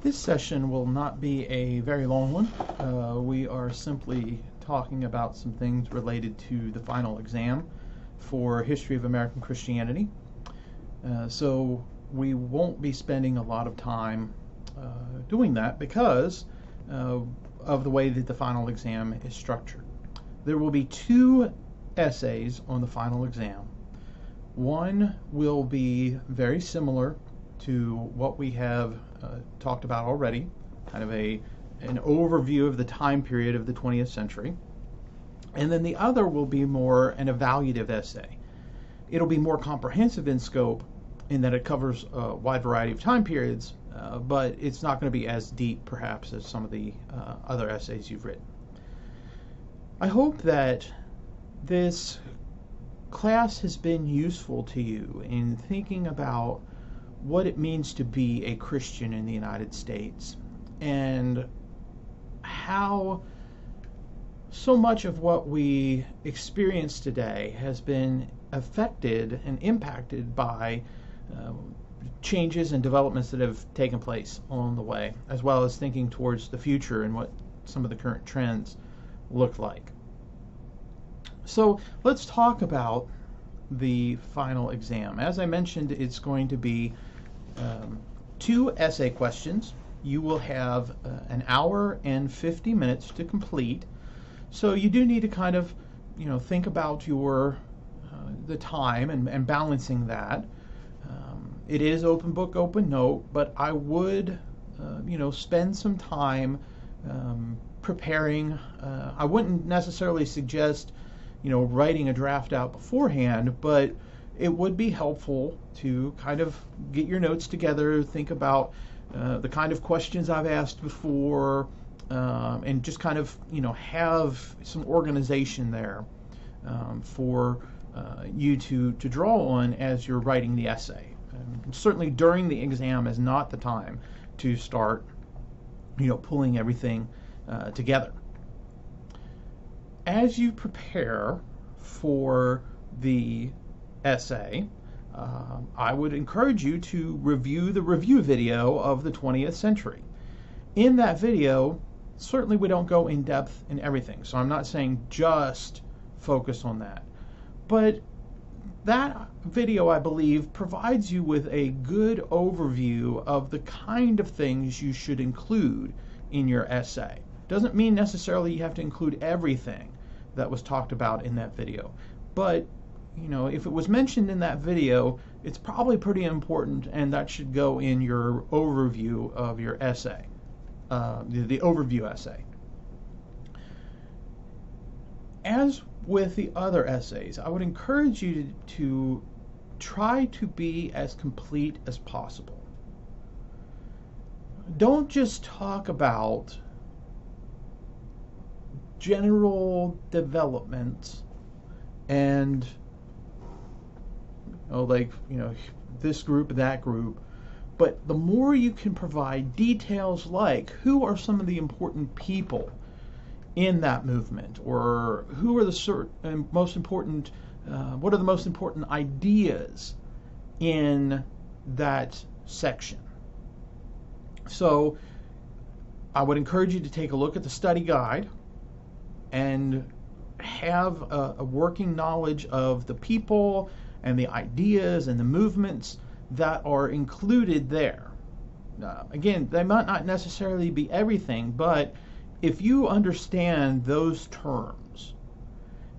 This session will not be a very long one. We are simply talking about some things related to the final exam for History of American Christianity. So we won't be spending a lot of time doing that because of the way that the final exam is structured. There will be two essays on the final exam. One will be very similar to what we have talked about already, kind of an overview of the time period of the 20th century. And then the other will be more an evaluative essay. It'll be more comprehensive in scope in that it covers a wide variety of time periods, but it's not going to be as deep perhaps as some of the other essays you've written. I hope that this class has been useful to you in thinking about what it means to be a Christian in the United States and how so much of what we experience today has been affected and impacted by changes and developments that have taken place along the way, as well as thinking towards the future and what some of the current trends look like. So let's talk about the final exam. As I mentioned, it's going to be two essay questions. You will have an hour and 50 minutes to complete. So you do need to kind of, think about your the time and balancing that. It is open book, open note, but I would, spend some time preparing. I wouldn't necessarily suggest, writing a draft out beforehand, but it would be helpful to kind of get your notes together, think about the kind of questions I've asked before, and just kind of, have some organization there for you to draw on as you're writing the essay. Certainly during the exam is not the time to start, pulling everything together. As you prepare for the essay, I would encourage you to review the review video of the 20th century. In that video, certainly we don't go in depth in everything, so I'm not saying just focus on that. But that video, I believe, provides you with a good overview of the kind of things you should include in your essay. Doesn't mean necessarily you have to include everything that was talked about in that video, but if it was mentioned in that video, it's probably pretty important, and that should go in your overview of your essay, the overview essay. As with the other essays, I would encourage you to try to be as complete as possible. Don't just talk about general development and this group, that group, but the more you can provide details like who are some of the important people in that movement, or who are the most important, what are the most important ideas in that section. So I would encourage you to take a look at the study guide and have a working knowledge of the people and the ideas and the movements that are included there. Again, they might not necessarily be everything, but if you understand those terms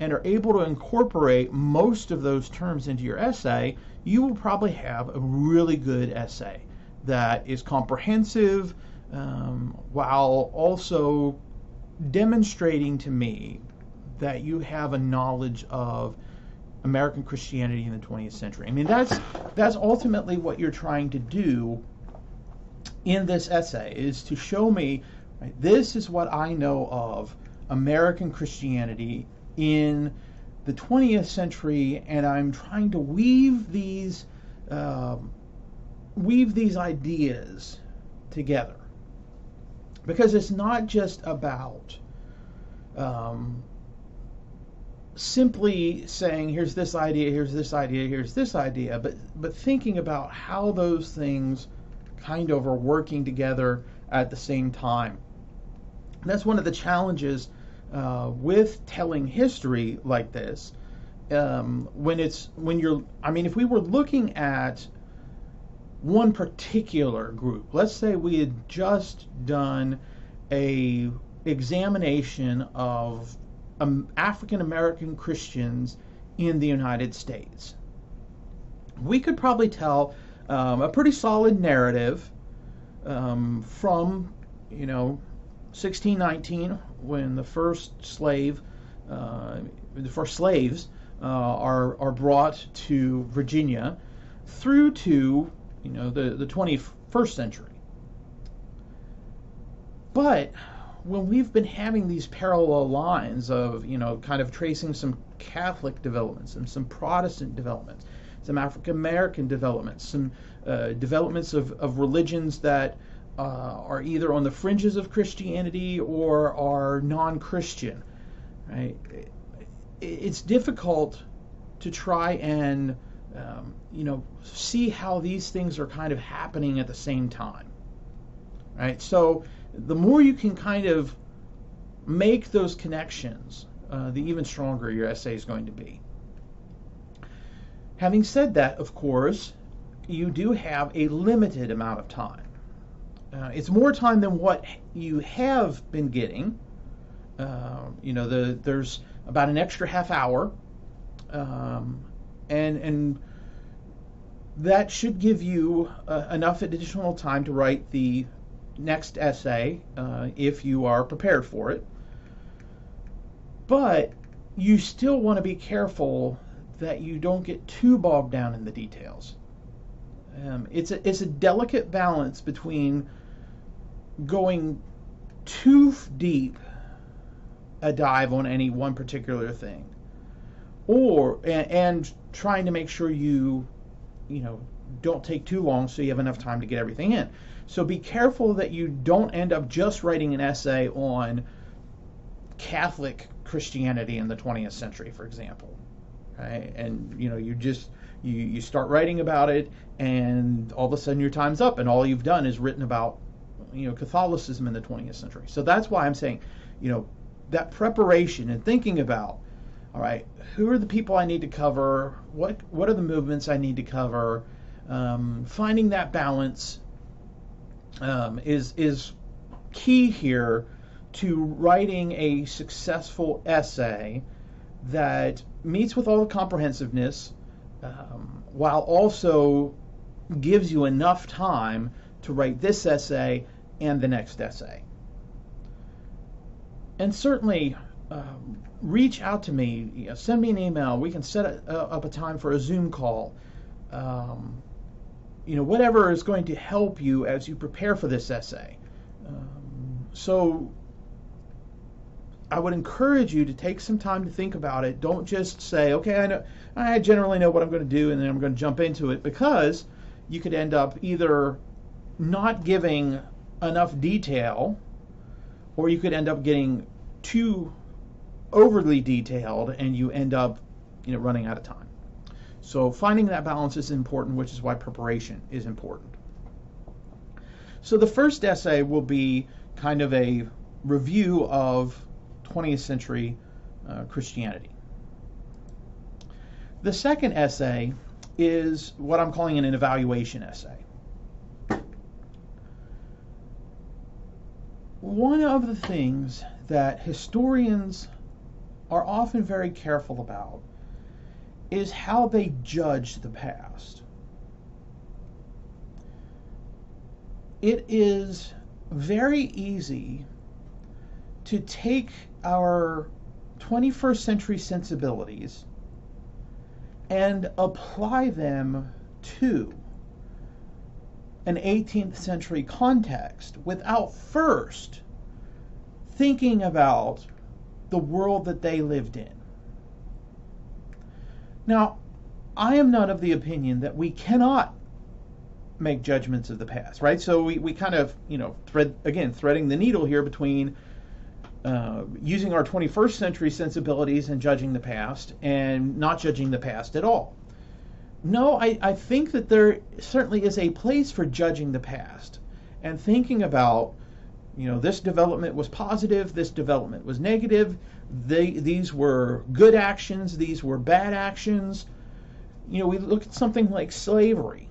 and are able to incorporate most of those terms into your essay, you will probably have a really good essay that is comprehensive, while also demonstrating to me that you have a knowledge of American Christianity in the 20th century. I mean, that's ultimately what you're trying to do in this essay, is to show me, right, this is what I know of American Christianity in the 20th century, and I'm trying to weave these ideas together. Because it's not just about simply saying, here's this idea, here's this idea, here's this idea, but thinking about how those things kind of are working together at the same time. And that's one of the challenges with telling history like this. If we were looking at one particular group, let's say we had just done a examination of African American Christians in the United States, we could probably tell a pretty solid narrative from 1619, when the first slaves are brought to Virginia, through to the 21st century. But when we've been having these parallel lines of kind of tracing some Catholic developments and some Protestant developments, some African American developments, some developments of religions that are either on the fringes of Christianity or are non-Christian, right? It's difficult to try and see how these things are kind of happening at the same time, right? So the more you can kind of make those connections, the even stronger your essay is going to be. Having said that, of course, you do have a limited amount of time. It's more time than what you have been getting. There's about an extra half hour, and that should give you enough additional time to write the next essay if you are prepared for it. But you still want to be careful that you don't get too bogged down in the details. It's a delicate balance between going too deep a dive on any one particular thing, and trying to make sure you don't take too long so you have enough time to get everything in. So be careful that you don't end up just writing an essay on Catholic Christianity in the 20th century, for example, right? And you start writing about it, and all of a sudden your time's up, and all you've done is written about Catholicism in the 20th century. So that's why I'm saying, that preparation and thinking about, all right, who are the people I need to cover? What are the movements I need to cover? Finding that balance is key here to writing a successful essay that meets with all the comprehensiveness, while also gives you enough time to write this essay and the next essay. And certainly reach out to me, send me an email. We can set up a time for a Zoom call. Whatever is going to help you as you prepare for this essay. So I would encourage you to take some time to think about it. Don't just say, okay, I generally know what I'm going to do, and then I'm going to jump into it, because you could end up either not giving enough detail, or you could end up getting too overly detailed and you end up running out of time. So finding that balance is important, which is why preparation is important. So the first essay will be kind of a review of 20th century Christianity. The second essay is what I'm calling an evaluation essay. One of the things that historians are often very careful about is how they judge the past. It is very easy to take our 21st century sensibilities and apply them to an 18th century context without first thinking about the world that they lived in. Now, I am not of the opinion that we cannot make judgments of the past, right? So we kind of, threading the needle here between using our 21st century sensibilities and judging the past, and not judging the past at all. No, I think that there certainly is a place for judging the past and thinking about, this development was positive, this development was negative, these were good actions, these were bad actions. We look at something like slavery,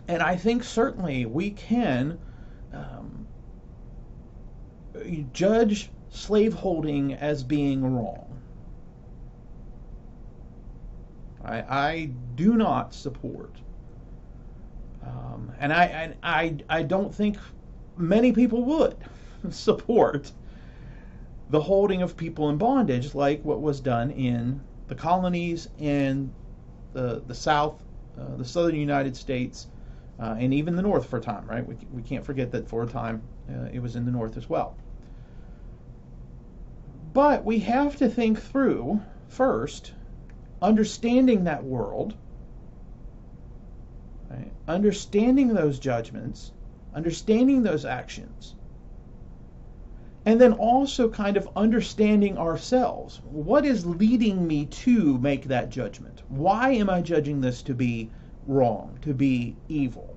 and I think certainly we can judge slaveholding as being wrong. I do not support, and I don't think many people would support the holding of people in bondage like what was done in the colonies and the South, the southern United States, and even the North for a time, right? We can't forget that for a time it was in the North as well. But we have to think through, first, understanding that world, right? Understanding those judgments, understanding those actions, and then also kind of understanding ourselves. What is leading me to make that judgment? Why am I judging this to be wrong, to be evil?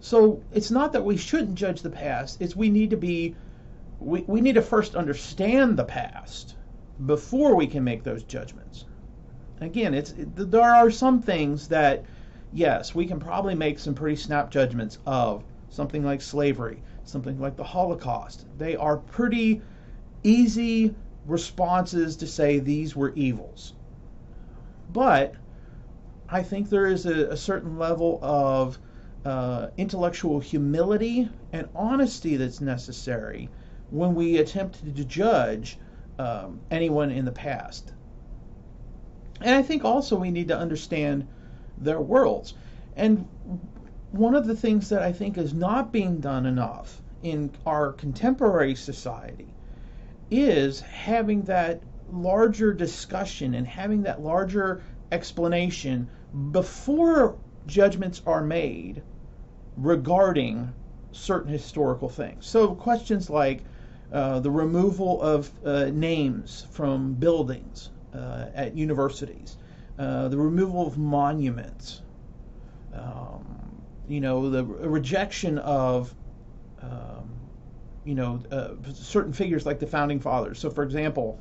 So it's not that we shouldn't judge the past, it's we need to first understand the past before we can make those judgments. Again, there are some things that, yes, we can probably make some pretty snap judgments of, something like slavery, something like the Holocaust. They are pretty easy responses to say these were evils. But I think there is a certain level of intellectual humility and honesty that's necessary when we attempt to judge anyone in the past. And I think also we need to understand their worlds. And one of the things that I think is not being done enough in our contemporary society is having that larger discussion and having that larger explanation before judgments are made regarding certain historical things. So questions like the removal of names from buildings at universities, the removal of monuments, the rejection of certain figures like the founding fathers. So, for example,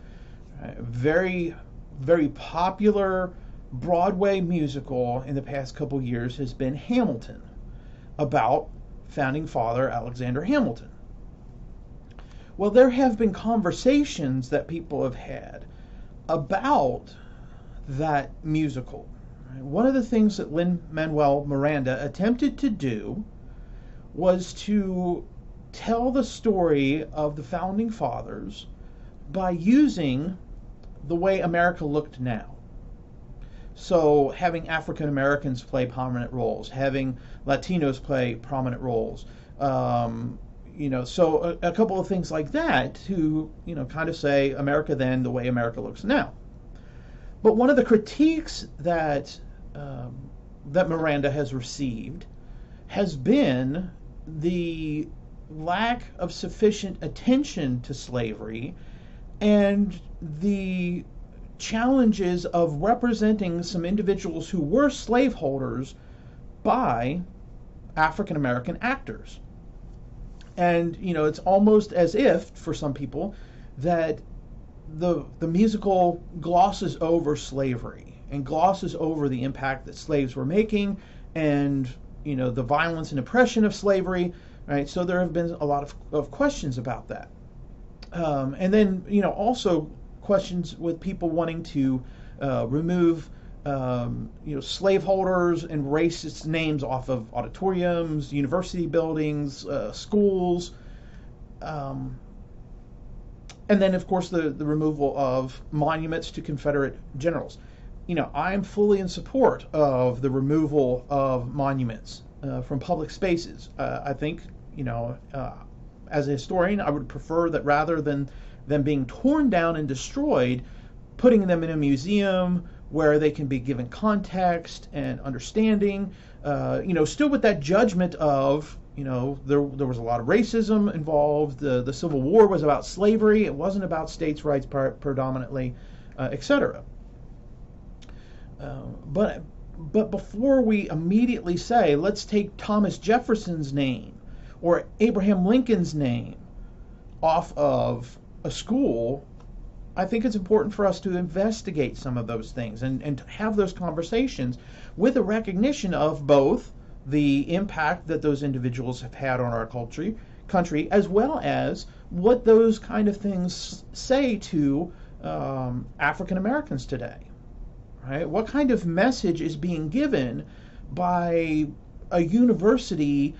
very, very popular Broadway musical in the past couple years has been Hamilton, about founding father Alexander Hamilton. Well, there have been conversations that people have had about that musical. One of the things that Lin-Manuel Miranda attempted to do was to tell the story of the founding fathers by using the way America looked now. So having African Americans play prominent roles, having Latinos play prominent roles, so a couple of things like that to, kind of say America then the way America looks now. But one of the critiques that Miranda has received has been the lack of sufficient attention to slavery and the challenges of representing some individuals who were slaveholders by African American actors. And, it's almost as if, for some people, that the musical glosses over slavery and glosses over the impact that slaves were making and, the violence and oppression of slavery, right? So there have been a lot of questions about that. And then, also questions with people wanting to remove, slaveholders and racist names off of auditoriums, university buildings, schools, and then, of course, the removal of monuments to Confederate generals. I'm fully in support of the removal of monuments from public spaces. I think, as a historian, I would prefer that rather than them being torn down and destroyed, putting them in a museum where they can be given context and understanding, still with that judgment of, there was a lot of racism involved. The Civil War was about slavery. It wasn't about states' rights predominantly, etc. But before we immediately say, let's take Thomas Jefferson's name or Abraham Lincoln's name off of a school, I think it's important for us to investigate some of those things and to have those conversations with a recognition of both the impact that those individuals have had on our country, as well as what those kind of things say to African Americans today. Right? What kind of message is being given by a university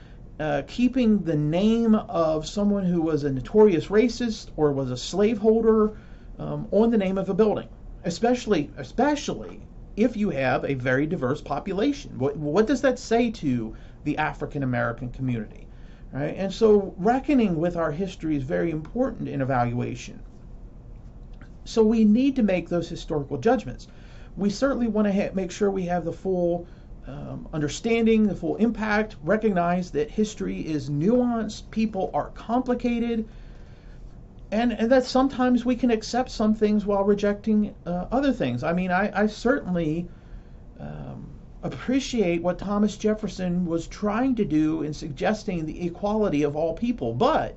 keeping the name of someone who was a notorious racist or was a slaveholder on the name of a building, especially if you have a very diverse population? What does that say to the African American community? Right? And so reckoning with our history is very important in evaluation. So we need to make those historical judgments. We certainly want to make sure we have the full understanding, the full impact, recognize that history is nuanced, people are complicated, and that sometimes we can accept some things while rejecting other things. I mean, I certainly appreciate what Thomas Jefferson was trying to do in suggesting the equality of all people, but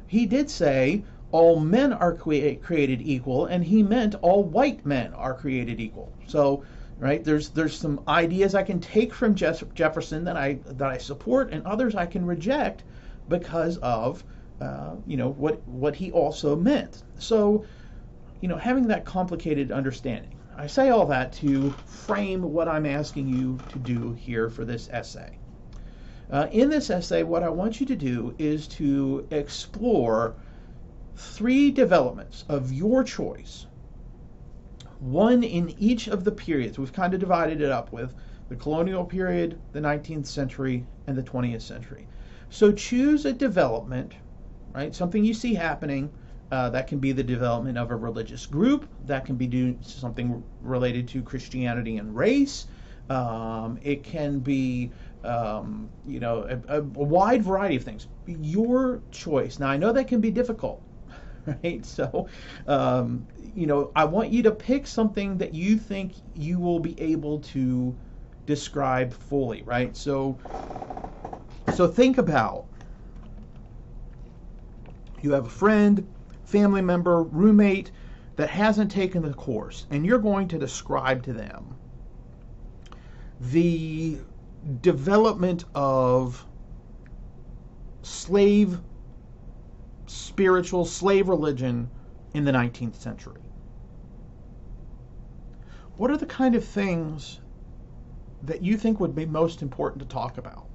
he did say all men are created equal, and he meant all white men are created equal. So, right, there's some ideas I can take from Jefferson that I support, and others I can reject because of what he also meant. So, having that complicated understanding. I say all that to frame what I'm asking you to do here for this essay. In this essay, what I want you to do is to explore 3 developments of your choice, one in each of the periods. We've kind of divided it up with the colonial period, the 19th century, and the 20th century. So choose a development, right? Something you see happening. That can be the development of a religious group. That can be something related to Christianity and race. It can be, a wide variety of things. Your choice. Now, I know that can be difficult. Right? So, I want you to pick something that you think you will be able to describe fully, right? So think about, you have a friend, family member, roommate that hasn't taken the course, and you're going to describe to them the development of slave religion in the 19th century. What are the kind of things that you think would be most important to talk about?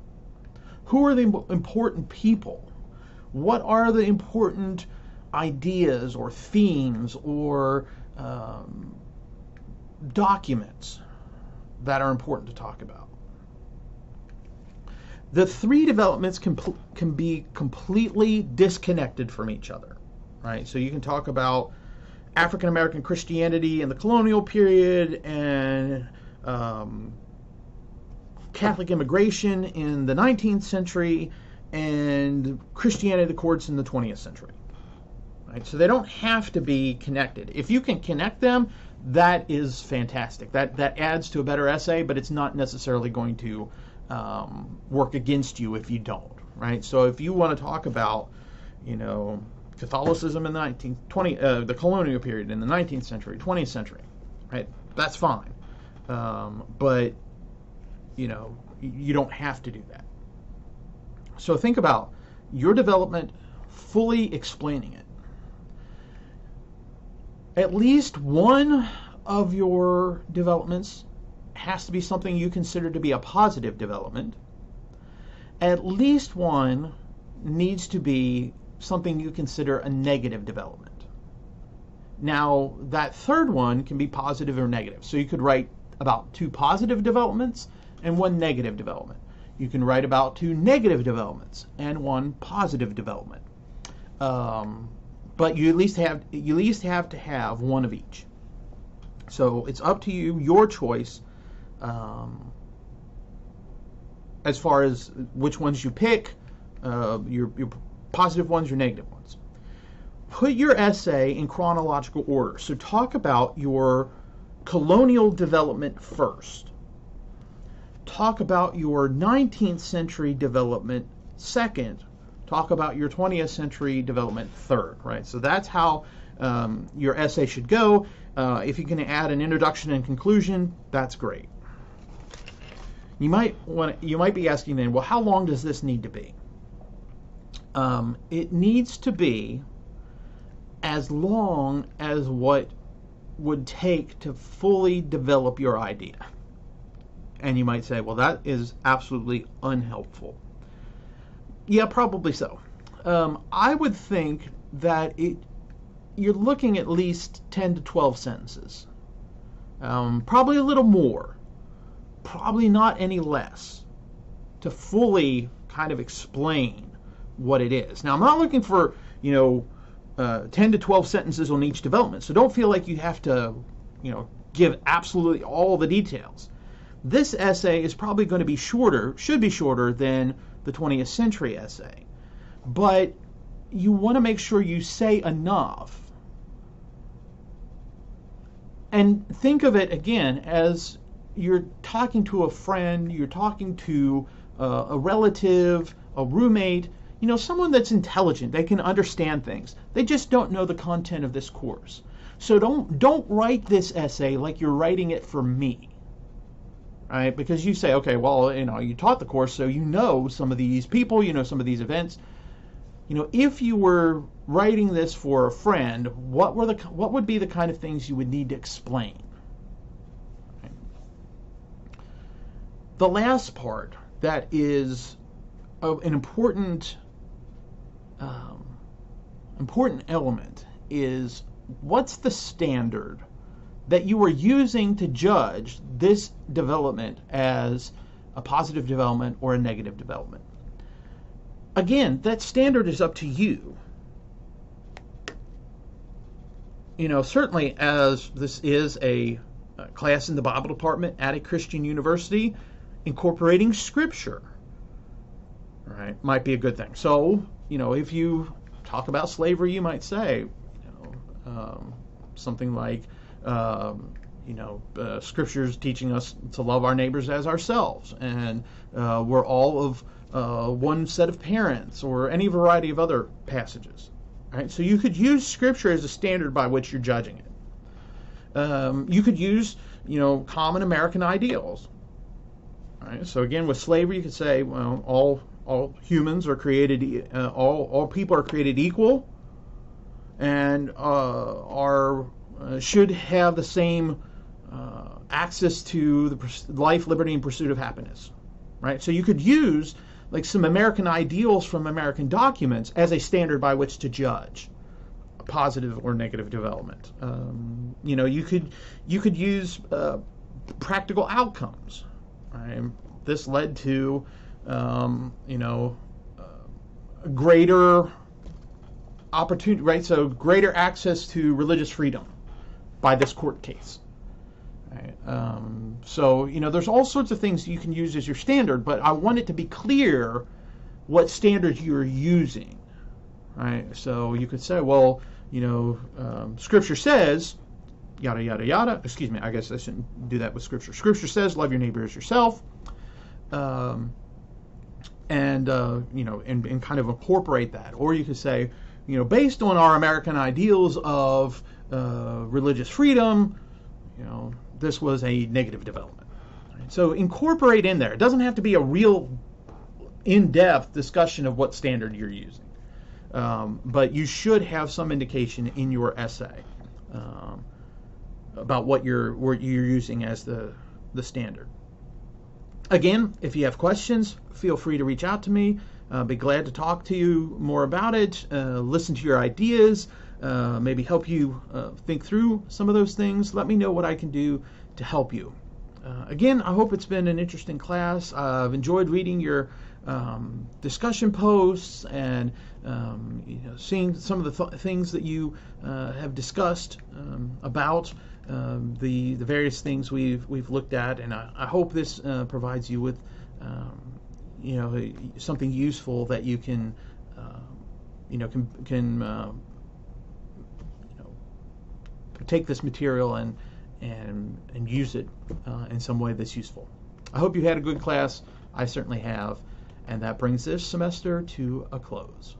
Who are the important people? What are the important ideas or themes or documents that are important to talk about? The 3 developments can be completely disconnected from each other, right? So you can talk about African American Christianity in the colonial period and Catholic immigration in the 19th century and Christianity of the courts in the 20th century. Right? So they don't have to be connected. If you can connect them, that is fantastic. That adds to a better essay, but it's not necessarily going to work against you if you don't, right? So if you want to talk about, Catholicism in the the colonial period in the 19th century, 20th century, right? That's fine. But, you don't have to do that. So think about your development, fully explaining it. At least one of your developments has to be something you consider to be a positive development. At least one needs to be something you consider a negative development. Now, that third one can be positive or negative. So you could write about 2 positive developments and 1 negative development. You can write about 2 negative developments and 1 positive development. But you at least have to have one of each. So it's up to you, your choice, as far as which ones you pick, your positive ones, your negative ones. Put your essay in chronological order. So talk about your colonial development first. Talk about your 19th century development second. Talk about your 20th century development third, right? So that's how your essay should go. If you can add an introduction and conclusion, that's great. You might be asking then, well, how long does this need to be? It needs to be as long as what would take to fully develop your idea. And you might say, well, that is absolutely unhelpful. Yeah, probably so. I would think that you're looking at least 10 to 12 sentences. Probably a little more. Probably not any less to fully kind of explain what it is. Now, I'm not looking for, 10 to 12 sentences on each development. So don't feel like you have to, give absolutely all the details. This essay is probably going to be shorter, should be shorter than the 20th century essay. But you want to make sure you say enough. And think of it again as you're talking to a friend, you're talking to a relative, a roommate, someone that's intelligent. They can understand things. They just don't know the content of this course. So don't write this essay like you're writing it for me. Right? Because you say, okay, well, you taught the course, so you know some of these people, some of these events. If you were writing this for a friend, what would be the kind of things you would need to explain? Right? The last part that is an important element is what's the standard that you are using to judge this development as a positive development or a negative development. Again, that standard is up to you. Certainly as this is a class in the Bible department at a Christian university, incorporating Scripture, right, might be a good thing. So, if you talk about slavery, you might say, something like, Scripture's teaching us to love our neighbors as ourselves, and we're all of one set of parents, or any variety of other passages. Right? So you could use Scripture as a standard by which you're judging it. You could use, common American ideals. Right? So again, with slavery, you could say, well, all humans are created, all people are created equal, and should have the same access to the life, liberty, and pursuit of happiness. Right? So you could use like some American ideals from American documents as a standard by which to judge a positive or negative development. You could use practical outcomes. Right? This led to greater opportunity, right? So greater access to religious freedom by this court case. Right? So there's all sorts of things you can use as your standard, but I want it to be clear what standards you're using. Right? So you could say, well, Scripture says, yada yada yada. Excuse me, I guess I shouldn't do that with Scripture. Scripture says, love your neighbor as yourself, and kind of incorporate that. Or you could say, based on our American ideals of religious freedom, this was a negative development. Right? So incorporate in there. It doesn't have to be a real in-depth discussion of what standard you're using, but you should have some indication in your essay about what you're using as the standard. Again, if you have questions, feel free to reach out to me. Be glad to talk to you more about it, listen to your ideas, maybe help you think through some of those things. Let me know what I can do to help you. Again, I hope it's been an interesting class. I've enjoyed reading your discussion posts and seeing some of the things that you have discussed about the various things we've looked at, and I hope this provides you with something useful that you can take this material and and use it in some way that's useful. I hope you had a good class. I certainly have. And that brings this semester to a close.